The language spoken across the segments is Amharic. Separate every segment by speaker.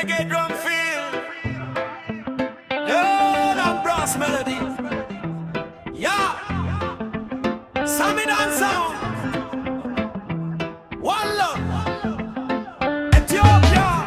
Speaker 1: reggae drum feel. Yeah, that brass melody. Yeah, Sammy dance sound. One love, Ethiopia.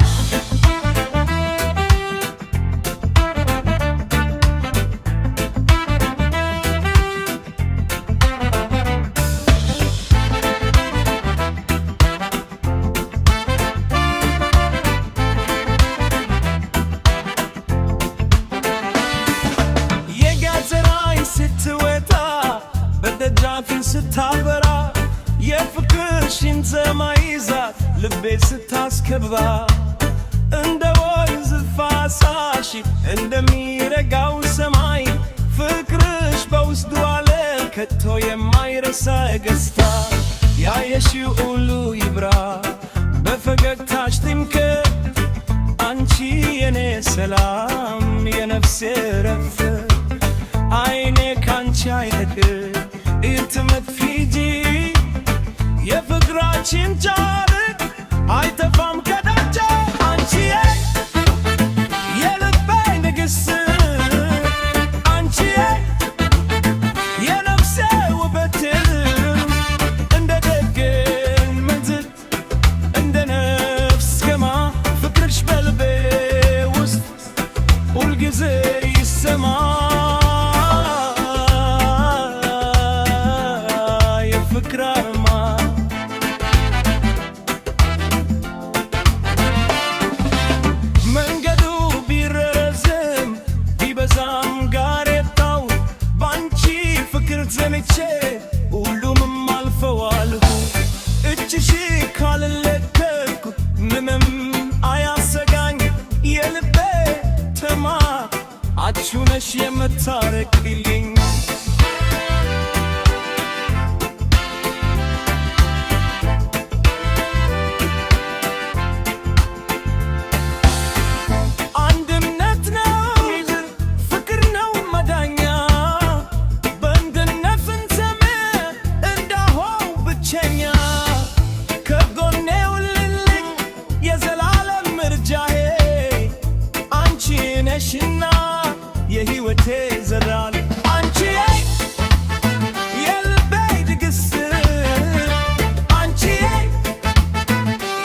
Speaker 1: ስታበራ የፍቅርሽን ሰማይ ይዛት ልቤ ስታስከባ እንደ ወንዝ ፈሳሽ እንደሚረጋው ሰማይ ፍቅርሽ በውስጡ አለ ከቶ የማይረሳ ገጽታ ያየሽው ሁሉ ይብራ በፈገግታሽ ትምከት አንቺ የኔ ሰላም የነፍሴ ረፍት አይኔ ካንቺ አይለቅም ኢንቲሜት ፊጂ የፍቅራችን ጫርቅ አይጠፋም ከዳጃ አንቺዬ የልቤ ንግሥት አንቺዬ የነፍሴ ውበት እንደ ደግን መንዝል እንደ ነፍስ ገማ ፍቅርሽ በልቤ ውስጥ ሁልጊዜ ይሰማ መንገዱ ቢረዝም ቢበዛም ጋሬጣው ባንቺ ፍቅር ዘምቼ ሁሉንም አልፈዋለሁ እጅሽ ካልለቀኩ ምንም አያሰጋኝ የልቤ ተማቹ ነሽ የምታረቂልኝ ነሽና የሕይወቴ ዘላል አንቺዬ የልቤ ንግሥት አንቺዬ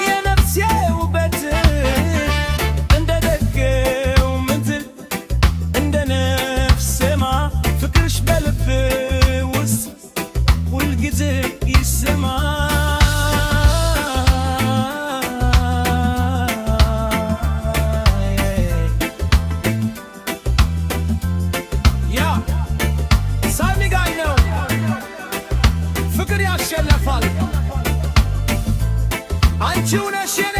Speaker 1: የነፍሴ ውበት እንደ ደገው ምንዝር እንደ ነፍስ ማ ፍቅርሽ በልብ ውስጥ ሁልጊዜ ይሰማ ፍቅር ያሸንፋል አንቺው ነሽ የኔ